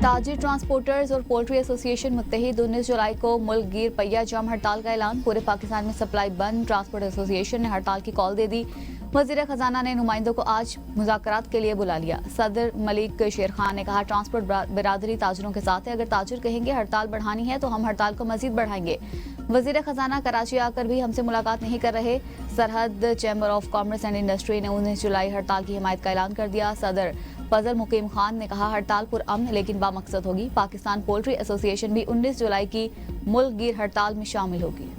ताजिर transporters और poultry association मुत्तहिद 19 जुलाई को मुल्क गिर पहिया जाम हड़ताल का ऐलान। पूरे पाकिस्तान में सप्लाई बंद। ट्रांसपोर्ट एसोसिएशन ने हड़ताल की कॉल दे दी। वजीर खजाना ने नुमाइंदों को आज मुज़ाकरात के लिए बुला लिया। सदर मलिक शेर खान ने कहा, ट्रांसपोर्ट बिरादरी ताजरों के साथ है। अगर ताजिर कहेंगे हड़ताल बढ़ानी है तो हम हड़ताल को मजीद बढ़ाएंगे। वजीर खजाना कराची आकर भी हमसे मुलाकात नहीं कर रहे। सरहद chamber of commerce and industry ने 19 जुलाई हड़ताल की हिमायत का ऐलान कर दिया। सदर फजल मुकीम खान ने कहा, हड़ताल पुरअमन लेकिन बामकसद होगी। पाकिस्तान पोल्ट्री एसोसिएशन भी 19 जुलाई की मुल्क गिर हड़ताल में शामिल होगी।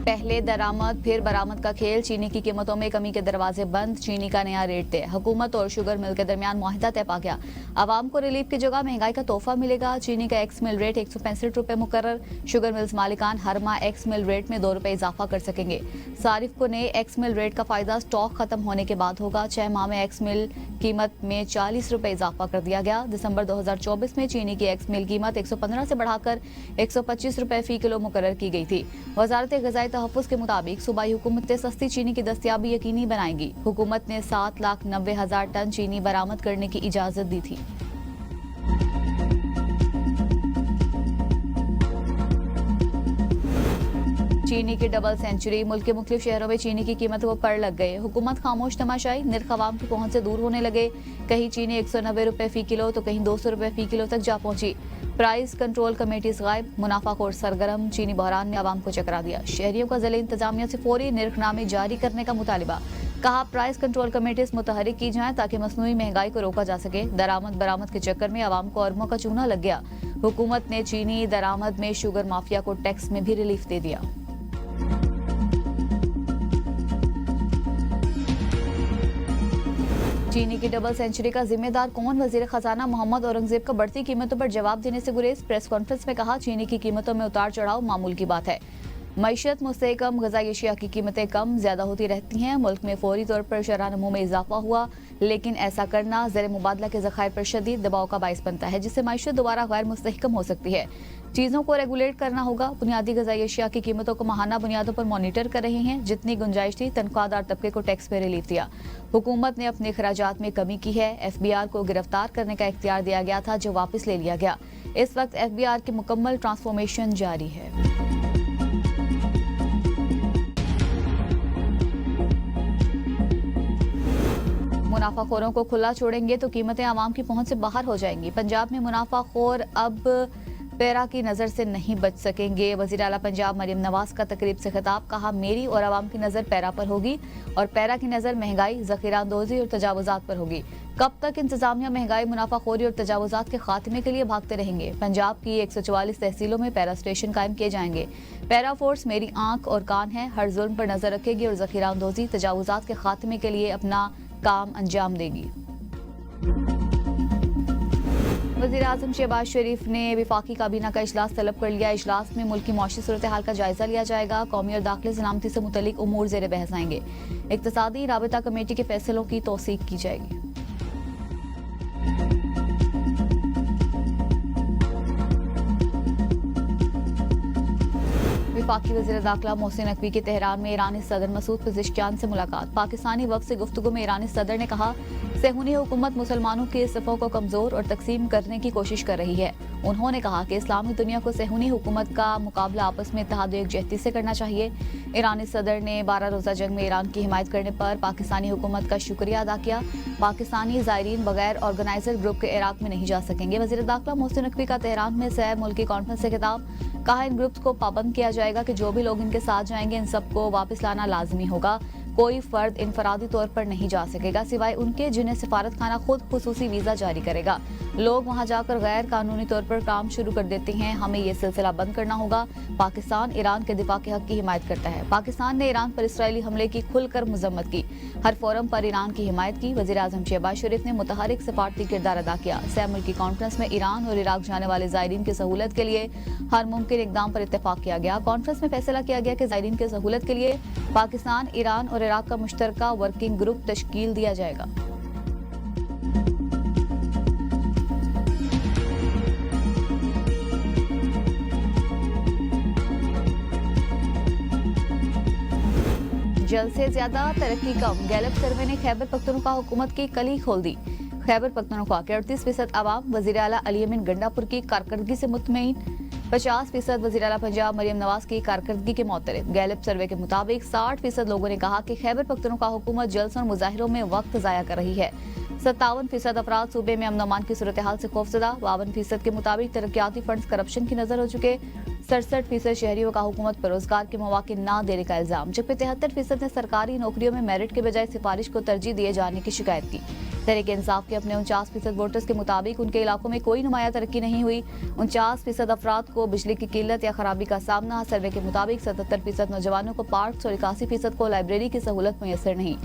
पहले दरामद फिर बरामद का खेल। चीनी की कीमतों में कमी के दरवाजे बंद। चीनी का नया रेट तय। हुकूमत और शुगर मिल के दरमियान मुआहिदा तय पा गया। आवाम को रिलीफ की जगह महंगाई का तोहफा मिलेगा। चीनी का एक्स मिल रेट 165 रुपए मुकर्रर। शुगर मिल्स मालिकान हर माह एक्स मिल रेट में 2 रुपए इजाफा कर सकेंगे। सारिफ को नए एक्स मिल रेट का फायदा स्टॉक खत्म होने के बाद होगा। 6 माह में एक्स मिल कीमत में 40 रुपए इजाफा कर दिया गया। दिसंबर 2024 में चीनी की एक्स मिल कीमत 115 से बढ़ाकर 125 रुपए फी किलो मुकर्रर की गई थी। वजारत ग़िज़ाई तहफ़्फ़ुज़ के मुताबिक सूबाई हुकूमतें सस्ती चीनी की दस्तयाबी यकीनी बनाएंगी। हुकूमत ने 7,90,000 टन चीनी बरामद करने की इजाजत दी थी। चीनी की डबल सेंचुरी। मुल्क के मुख्तलिफ शहरों में चीनी की कीमतों पर पड़ लग गए। हुकूमत खामोश तमाशाई। निर्ख अवाम की पहुंच से दूर होने लगे। कहीं चीनी 190 रुपए फी किलो तो कहीं 200 रुपए फी किलो तक जा पहुंची। प्राइस कंट्रोल कमेटी गायब। मुनाफाखोर सरगर्म। चीनी बहरान ने आवाम को चकरा दिया। शहरियों का ज़िले इंतजामिया से फौरी निर्खनामे जारी करने का मुतालिबा। कहा, प्राइस कंट्रोल कमेटी मुतहरिक की जाए ताकि मसनूई महंगाई को रोका जा सके। दरामद बरामद के चक्कर में आवाम को अरबों का चूना लग गया। हुकूमत ने चीनी दरामद में शुगर माफिया को टैक्स में भी रिलीफ दे दिया। चीनी की डबल सेंचुरी का जिम्मेदार कौन? वजीर खजाना मोहम्मद औरंगजेब का बढ़ती कीमतों पर जवाब देने से गुरेज। प्रेस कॉन्फ्रेंस में कहा, चीनी की कीमतों में उतार चढ़ाव मामूल की बात है। मईशत मुस्तहकम, ग़िज़ाई अशिया की कीमतें कम ज्यादा होती रहती हैं। मुल्क में फौरी तौर पर शरह नमू में इजाफा हुआ, लेकिन ऐसा करना ज़र मुबादला के ज़खायर पर शदीद दबाव का बाइस बनता है, जिससे मईशत दोबारा गैर मुस्तहकम हो सकती है। चीज़ों को रेगुलेट करना होगा। बुनियादी ग़िज़ाई अशिया की कीमतों को माहाना बुनियादों पर मॉनिटर कर रहे हैं। जितनी गुंजाइश थी, तनख्वाहदार तबके को टैक्स पे रिलीफ दिया। हुकूमत ने अपने खराजात में कमी की है। FBR को गिरफ्तार करने का इख्तियार दिया गया था, जो वापस ले लिया गया। इस वक्त FBR की मुकम्मल ट्रांसफॉर्मेशन जारी है। मुनाफाखोरों को खुला छोड़ेंगे तो कीमतें आवाम की पहुंच से बाहर हो जाएंगी। पंजाब में मुनाफाखोर अब पैरा की नजर से नहीं बच सकेंगे। वज़ीर आला पंजाब मरियम नवाज का तकरीब से खिताब। कहा, मेरी और आवाम की नजर पैरा पर होगी और पैरा की नजर महंगाई, ज़ख़ीरांदोज़ी और तजावुज़ात पर होगी। कब तक इंतजामिया महंगाई, मुनाफाखोरी और तजावुज़ात के खात्मे के लिए भागते रहेंगे? पंजाब की 144 तहसीलों में पैरा स्टेशन कायम किए जाएंगे। पैरा फोर्स मेरी आंख और कान है, हर जुल्म पर नजर रखेगी और ज़ख़ीरांदोज़ी, तजावुज़ात के खात्मे के लिए अपना काम अंजाम देगी। वज़ीर आज़म शहबाज शरीफ ने वफाकी काबीना का इजलास तलब कर लिया। इजलास में मुल्क की मौशी सूरत हाल का जायजा लिया जाएगा। कौमी और दाखिली सलामती से मुतल्लिक उमूर ज़ेर बहस आएंगे। इक़्तिसादी राबता कमेटी के फैसलों की तौसीक की जाएगी। वफाकी वज़ीर दाखिला मोहसिन नकवी की तेहरान में ईरानी सदर मसूद पेज़ेश्कियान से मुलाकात। पाकिस्तानी वफ़द से गुफ्तगू में ईरानी सदर ने कहा, सेहूनी हुकूमत मुसलमानों की सफ़ों को कमज़ोर और तकसीम करने की कोशिश कर रही है। उन्होंने कहा कि इस्लामी दुनिया को सेहूनी हुकूमत का मुकाबला आपस में इत्तेहाद और यकजहती से करना चाहिए। ईरानी सदर ने 12 रोज़ा जंग में ईरान की हिमायत करने पर पाकिस्तानी हुकूमत का शुक्रिया अदा किया। पाकिस्तानी ज़ायरीन बगैर ऑर्गेनाइजर ग्रुप के इराक में नहीं जा सकेंगे। वज़ीर दाखिला मोहसिन नकवी का तेहरान में सह मुल्की कॉन्फ्रेंस से खिताब। कहा, इन ग्रुप्स को पाबंद किया जाएगा कि जो भी लोग इनके साथ जाएंगे, इन सबको वापस लाना लाजमी होगा। कोई फर्द इनफरादी तौर पर नहीं जा सकेगा सिवाय उनके जिन्हें सिफारत खाना खुद खुसूसी वीजा जारी करेगा। लोग वहां जाकर गैर कानूनी तौर पर काम शुरू कर देते हैं, हमें यह सिलसिला बंद करना होगा। पाकिस्तान ईरान के दिफा के हक की हिमायत करता है। पाकिस्तान ने ईरान पर इसराइली हमले की खुलकर मजम्मत की, हर फोरम पर ईरान की हिमायत की। वज़ीर आज़म शहबाज शरीफ ने मुतहरिक सफारती किरदार अदा किया। सह मुल्की कॉन्फ्रेंस में ईरान और इराक जाने वाले ज़ायरीन की सहूलत के लिए हर मुमकिन इकदाम पर इत्तेफाक किया गया। कॉन्फ्रेंस में फैसला किया गया कि ज़ायरीन की सहूलत के लिए पाकिस्तान, ईरान और इराक का मुश्तरका वर्किंग ग्रुप तश्कील दिया जाएगा। जल्द से ज्यादा तरक्की कम। गैलप सर्वे ने खैबर पख्तूनख्वा हुकूमत की कली खोल दी। खैबर पख्तूनख्वा के 38% आवाम वजीर आला अली अमीन गंडापुर की कारकर्दगी से मुतमईन। 50% वजीर आला पंजाब मरियम नवाज की कारकर्दगी के मोतरफ। गैलप सर्वे के मुताबिक 60% लोगों ने कहा कि खैबर पख्तूनख्वा हुकूमत जल्सों और मुजाहिरों में वक्त जाया कर रही है। 57% अफराद सूबे में अमन अमान की सूरत हाल से खौफजदा। 52% के मुताबिक तरक्याती फंड करप्शन की नजर हो चुके। 67% शहरियों का हुकूमत पर रोजगार के मौके न देने का इल्जाम, जबकि 73% ने सरकारी नौकरियों में मेरिट के बजाय सिफारिश को तरजीह दिए जाने की शिकायत की। तहरीक इंसाफ के अपने 49% वोटर्स के मुताबिक उनके इलाकों में कोई नुमाया तरक्की नहीं हुई। 49% अफराद को बिजली की किल्लत या खराबी का सामना। सर्वे के मुताबिक 77% नौजवानों को पार्क्स और 81% को लाइब्रेरी की सहूलत मुयसर नहीं।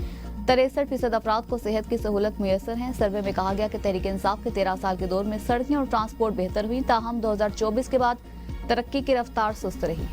63% अफराद को सेहत की सहूलत मुयसर है। सर्वे में कहा गया कि तहरीक इंसाफ के 13 साल के दौर में सड़कें और ट्रांसपोर्ट बेहतर हुई, ताहम 2024 के बाद तरक्की की रफ्तार सुस्त रही।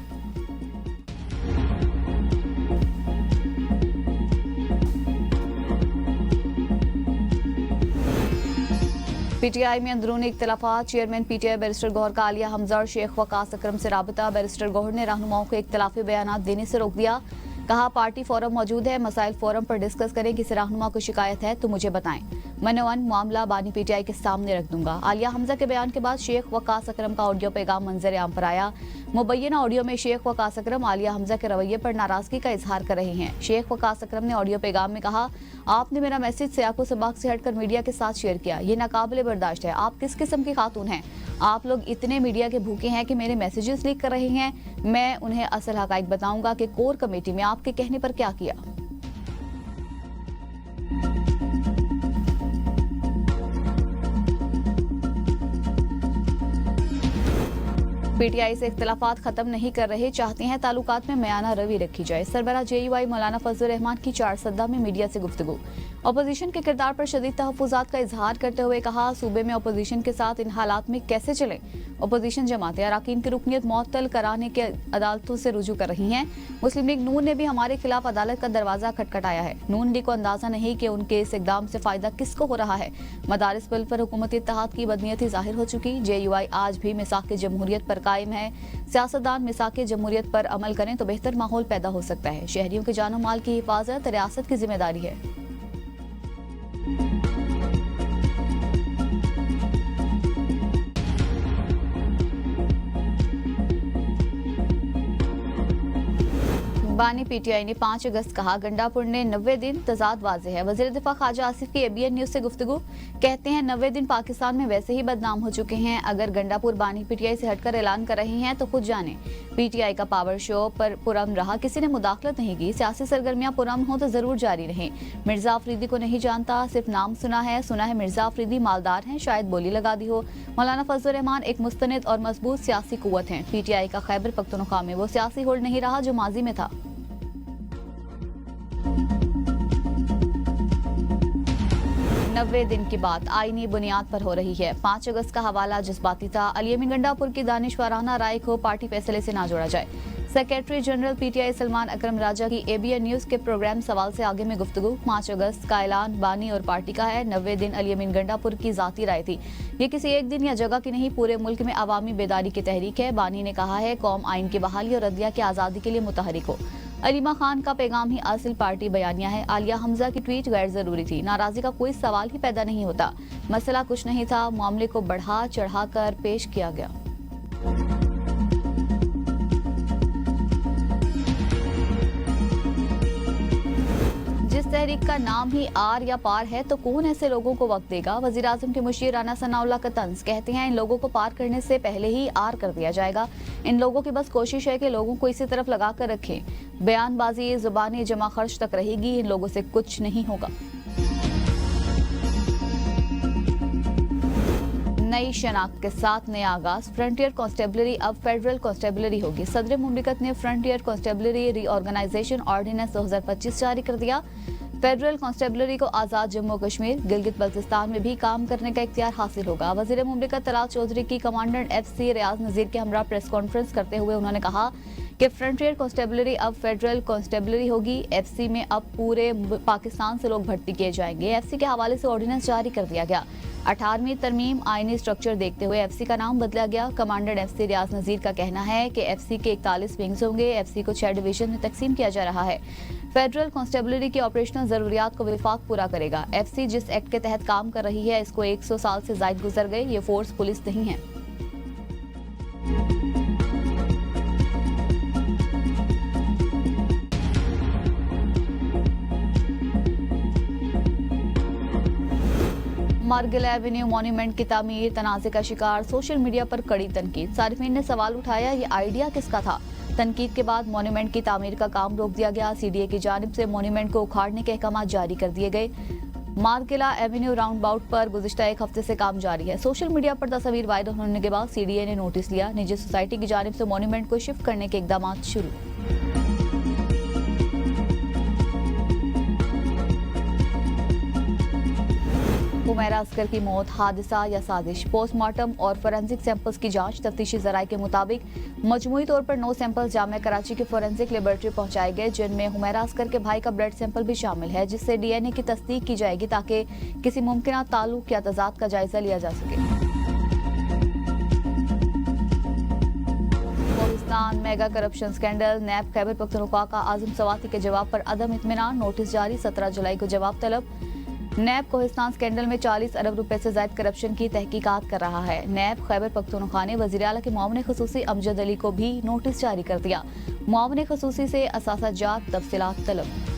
पीटीआई में अंदरूनी इख्तिलाफात। चेयरमैन पीटीआई बैरिस्टर गौहर का आलिया हमजा और शेख वकास अकरम से राबता। बैरिस्टर गौहर ने रहनुमाओं को इख्तिलाफी बयान देने से रोक दिया। कहा, पार्टी फोरम मौजूद है, मसाइल फोरम पर डिस्कस करें। किसी रहनुमा को शिकायत है तो मुझे बताएं, मनोवन मामला बानी पीटीआई के सामने रख दूंगा। आलिया हमजा के बयान के बाद शेख वकास अकरम का ऑडियो पैगाम मंजर आम पर आया। मुबैना ऑडियो में शेख वकास अकरम आलिया हमजा के रवैये पर नाराजगी का इजहार कर रहे हैं। शेख वकास अकरम ने ऑडियो पैगाम में कहा, आपने मेरा मैसेज सियाको सबाक से हटकर मीडिया के साथ शेयर किया, ये नाकाबिले बर्दाश्त है। आप किस किस्म की खातून हैं? आप लोग इतने मीडिया के भूखे हैं कि मेरे मैसेजेस लीक कर रहे हैं। मैं उन्हें असल हकाइक बताऊंगा कि कोर कमेटी में आपके कहने पर क्या किया। पीटीआई से इख्तिलाफात खत्म नहीं कर रहे, चाहते हैं ताल्लुकात में मयाना रवि रखी जाए। सरबराह जेयूआई मौलाना फजलुर रहमान की चारसद्दा में मीडिया से गुफ्तगू। अपोजिशन के किरदार पर शदीद तहफ्फुज़ात का इजहार करते हुए कहा, सूबे में अपोजिशन के साथ इन हालात में कैसे चलें। अपोजिशन जमातें अराकीन की रुकनीत मुअत्तल कराने के अदालतों से रुजू कर रही हैं। मुस्लिम लीग नून ने भी हमारे खिलाफ अदालत का दरवाजा खटखटाया है। नून लीग को अंदाजा नहीं कि उनके इस इकदाम से फायदा किसको हो रहा है। मदारिस बिल पर हुकूमती इत्तेहाद की बदनीयती जाहिर हो चुकी। जेयूआई आज भी मिसाक जमहूरियत पर कायम है। सियासतदान मिसाक जमहूरियत पर अमल करें तो बेहतर माहौल पैदा हो सकता है। शहरियों के जानो माल की हिफाजत रियासत की जिम्मेदारी है। 12 पीटीआई ने 5 अगस्त कहा, गंडापुर ने 90 दिन तजाद वाज़ेह है। वज़ीर दिफा ख्वाजा आसिफ की एबीएन न्यूज से गुफ्तगू। कहते हैं 90 दिन पाकिस्तान में वैसे ही बदनाम हो चुके हैं। अगर गंडापुर बानी पीटीआई से हटकर ऐलान कर रही हैं तो खुद जाने। पीटीआई का पावर शो पर पुरअमन रहा, किसी ने मुदाखलत नहीं की। सियासी सरगर्मियां पुरअमन हो तो जरूर जारी रहें। मिर्जा अफरीदी को नहीं जानता, सिर्फ नाम सुना है मिर्जा अफरीदी मालदार हैं, शायद बोली लगा दी हो। मौलाना फजलुर रहमान एक मुस्तनिद और मजबूत सियासी कुव्वत हैं। पीटीआई का खैबर पख्तूनख्वा में वो सियासी होल्ड नहीं रहा जो माजी में था। 90 दिन की बात आईनी बुनियाद पर हो रही है। 5 अगस्त का हवाला जज्बाती था। अली अमीन गंडापुर की दानिशवाराना राय को पार्टी फैसले से ना जोड़ा जाए। सेक्रेटरी जनरल पीटीआई सलमान अकरम राजा की एबीएन न्यूज के प्रोग्राम सवाल से आगे में गुफ्तगू। 5 अगस्त का ऐलान बानी और पार्टी का है। 90 दिन अली अमीन गंडापुर की जाती राय थी। ये किसी एक दिन या जगह की नहीं, पूरे मुल्क में अवामी बेदारी की तहरीक है। बानी ने कहा है, कौम आइन की बहाली और अदलिया की आज़ादी के लिए मुतहरिक हो। अलीमा खान का पैगाम ही असल पार्टी बयानिया है। आलिया हमजा की ट्वीट गैर जरूरी थी। नाराजगी का कोई सवाल ही पैदा नहीं होता। मसला कुछ नहीं था, मामले को बढ़ा चढ़ाकर पेश किया गया। जिस तहरीक का नाम ही आर या पार है तो कौन ऐसे लोगों को वक्त देगा। वजीर आजम के मुशीर राना सनाउल्लाह का तंज। कहते हैं, इन लोगों को पार करने से पहले ही आर कर दिया जाएगा। इन लोगों की बस कोशिश है कि लोगों को इसी तरफ लगा कर रखें। बयानबाजी जुबानी जमा खर्च तक रहेगी, इन लोगों से कुछ नहीं होगा। नई शनाख्त के साथ नया आगाज। फ्रंटियर कांस्टेबलरी अब फेडरल कांस्टेबलरी होगी। सदर मुमलिकत ने फ्रंटियर कांस्टेबलरी रीऑर्गेनाइजेशन ऑर्डिनेंस 2025 जारी कर दिया। फेडरल कांस्टेबलरी को आज़ाद जम्मू कश्मीर गिलगित बल्तिस्तान में भी काम करने का इख्तियार हासिल होगा। वजीर मुमलिकत तलाल चौधरी की कमांडेंट FC रियाज नजीर के हमरा प्रेस कॉन्फ्रेंस करते हुए उन्होंने कहा कि फ्रंटियर कांस्टेबलरी अब फेडरल कांस्टेबलरी होगी। FC में अब पूरे पाकिस्तान से लोग भर्ती किए जाएंगे। FC के हवाले से ऑर्डिनेंस जारी कर दिया गया। 18वीं तरमीम आईनी स्ट्रक्चर देखते हुए एफसी का नाम बदला गया। कमांडेंट एफसी रियाज नजीर का कहना है कि एफसी के 41 विंग्स होंगे। एफसी को 6 डिवीजन में तकसीम किया जा रहा है। फेडरल कांस्टेबलरी की ऑपरेशनल जरूरियात को विफाक पूरा करेगा। एफसी जिस एक्ट के तहत काम कर रही है, इसको 100 साल से जायद गुजर गए। ये फोर्स पुलिस नहीं है। मार्गिल एवेन्यू मॉन्यूमेंट की तामीर तनाज़े का शिकार, सोशल मीडिया पर कड़ी तनकीद। सारिफीन ने सवाल उठाया, ये आइडिया किसका था। तनकीद के बाद मॉन्यूमेंट की तामीर का काम रोक दिया गया। सीडीए की जानिब से मॉन्यूमेंट को उखाड़ने के अहकाम जारी कर दिए गए। मार्गिला एवेन्यू राउंड बाउट पर गुज़िश्ता एक हफ्ते से काम जारी है। सोशल मीडिया पर तस्वीर वायरल होने के बाद सीडीए ने नोटिस लिया। निजी सोसाइटी की जानिब से मॉन्यूमेंट को शिफ्ट करने के इकदाम शुरू। हुमैरा असगर की मौत हादसा या साजिश, पोस्टमार्टम और फोरेंसिक सैंपल्स की जांच। तफ्तीशी जराये के मुताबिक मजमूई तौर पर 9 सैंपल जामिया कराची की फोरेंसिक लेबोरेटरी पहुंचाए गए, जिनमें हुमैरा असगर के भाई का ब्लड सैंपल भी शामिल है, जिससे डीएनए की तस्दीक की जाएगी ताकि किसी मुमकिन ताल्लुक या तजाद का जायजा लिया जा सके। पाकिस्तान मेगा करप्शन स्कैंडल, नैब खैबर पख्तूनख्वा का आजम सवाती के जवाब पर अदम इत्मीनान, नोटिस जारी। 17 जुलाई को जवाब तलब। नैब कोहिस्तान स्कैंडल में 40 अरब रुपए से ज्यादा करप्शन की तहकीकात कर रहा है। नैब खैबर पख्तूनख्वा ने वज़ीर आला के मुआविन ख़ुसूसी अमजद अली को भी नोटिस जारी कर दिया। मुआविन ख़ुसूसी से असासा जात तफसीलात तलब।